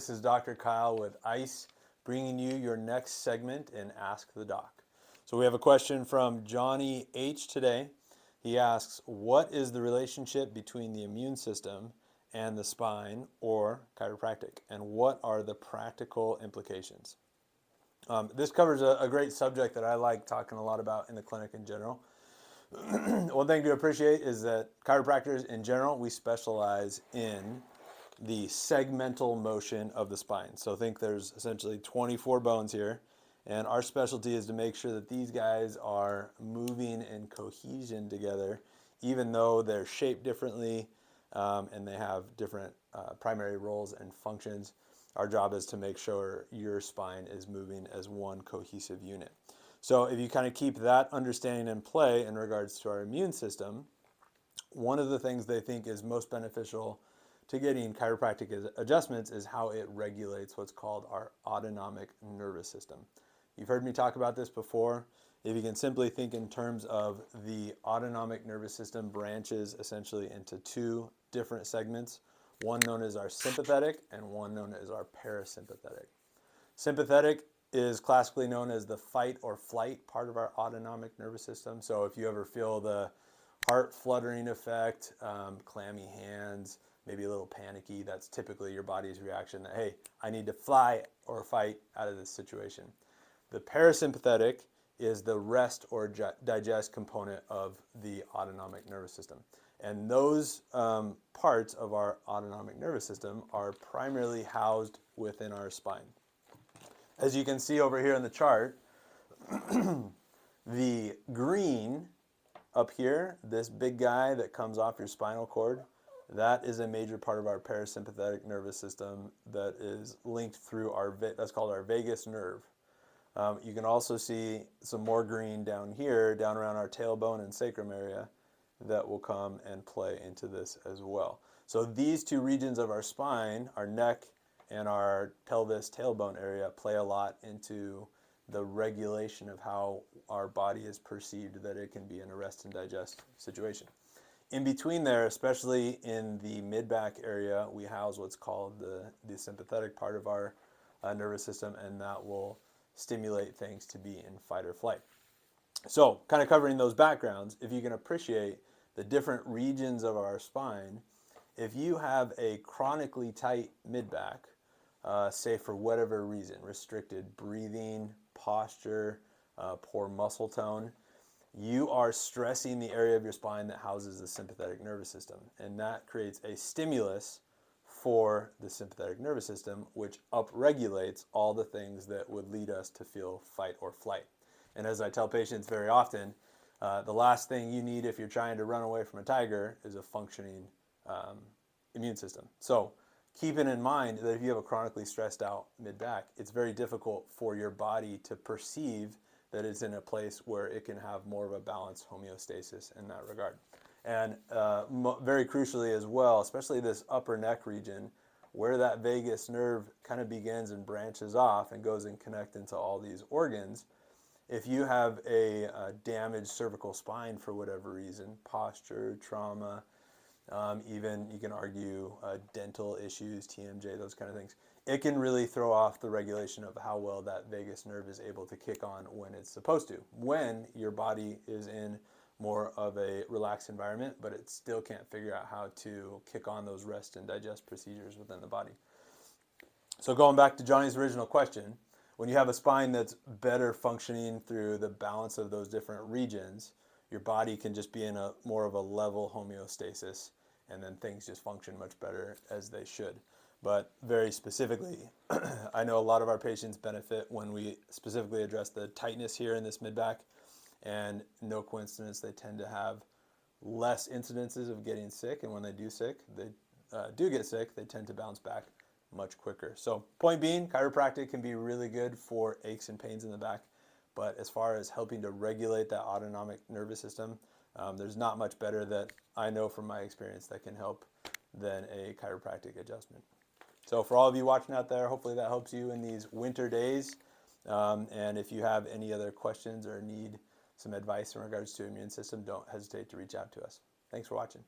This is Dr. Kyle with ICE, bringing you your next segment in Ask the Doc. So we have a question from Johnny H. today. He asks, what is the relationship between the immune system and the spine or chiropractic, and what are the practical implications? This covers a great subject that I like talking a lot about in the clinic in general. One thing to appreciate is that chiropractors in general, we specialize in the segmental motion of the spine. So think there's essentially 24 bones here, and our specialty is to make sure that these guys are moving in cohesion together, even though they're shaped differently and they have different primary roles and functions. Our job is to make sure your spine is moving as one cohesive unit. So if you kind of keep that understanding in play in regards to our immune system, one of the things they think is most beneficial to getting chiropractic adjustments is how it regulates what's called our autonomic nervous system. You've heard me talk about this before. If you can simply think in terms of the autonomic nervous system branches essentially into two different segments, one known as our sympathetic and one known as our parasympathetic. Sympathetic is classically known as the fight or flight part of our autonomic nervous system. So if you ever feel the heart fluttering effect, clammy hands, maybe a little panicky, that's typically your body's reaction that, hey, I need to fly or fight out of this situation. The parasympathetic is the rest or digest component of the autonomic nervous system. And those parts of our autonomic nervous system are primarily housed within our spine. As you can see over here in the chart, the green up here, this big guy that comes off your spinal cord, that is a major part of our parasympathetic nervous system that is linked through that's called our vagus nerve. You can also see some more green down here, down around our tailbone and sacrum area, that will come and play into this as well. So these two regions of our spine, our neck and our pelvis tailbone area, play a lot into the regulation of how our body is perceived that it can be in a rest and digest situation. In between there, especially in the mid-back area, we house what's called the sympathetic part of our nervous system, and that will stimulate things to be in fight or flight. So kind of covering those backgrounds, if you can appreciate the different regions of our spine, if you have a chronically tight mid-back, say for whatever reason, restricted breathing, posture, poor muscle tone, you are stressing the area of your spine that houses the sympathetic nervous system. And that creates a stimulus for the sympathetic nervous system, which upregulates all the things that would lead us to feel fight or flight. And as I tell patients very often, the last thing you need if you're trying to run away from a tiger is a functioning immune system. So keeping in mind that if you have a chronically stressed out mid-back, it's very difficult for your body to perceive that it's in a place where it can have more of a balanced homeostasis in that regard. And very crucially as well, especially this upper neck region, where that vagus nerve kind of begins and branches off and goes and connects into all these organs. If you have a damaged cervical spine for whatever reason, posture, trauma, even you can argue dental issues, TMJ, those kind of things, it can really throw off the regulation of how well that vagus nerve is able to kick on when it's supposed to, when your body is in more of a relaxed environment, but it still can't figure out how to kick on those rest and digest procedures within the body. So going back to Johnny's original question, when you have a spine that's better functioning through the balance of those different regions, your body can just be in a more of a level homeostasis, and then things just function much better as they should. But very specifically, I know a lot of our patients benefit when we specifically address the tightness here in this mid-back, and no coincidence, they tend to have less incidences of getting sick, and when they do get sick, they tend to bounce back much quicker. So point being, chiropractic can be really good for aches and pains in the back, but as far as helping to regulate that autonomic nervous system, there's not much better that I know from my experience that can help than a chiropractic adjustment. So for all of you watching out there, hopefully that helps you in these winter days. And if you have any other questions or need some advice in regards to immune system, don't hesitate to reach out to us. Thanks for watching.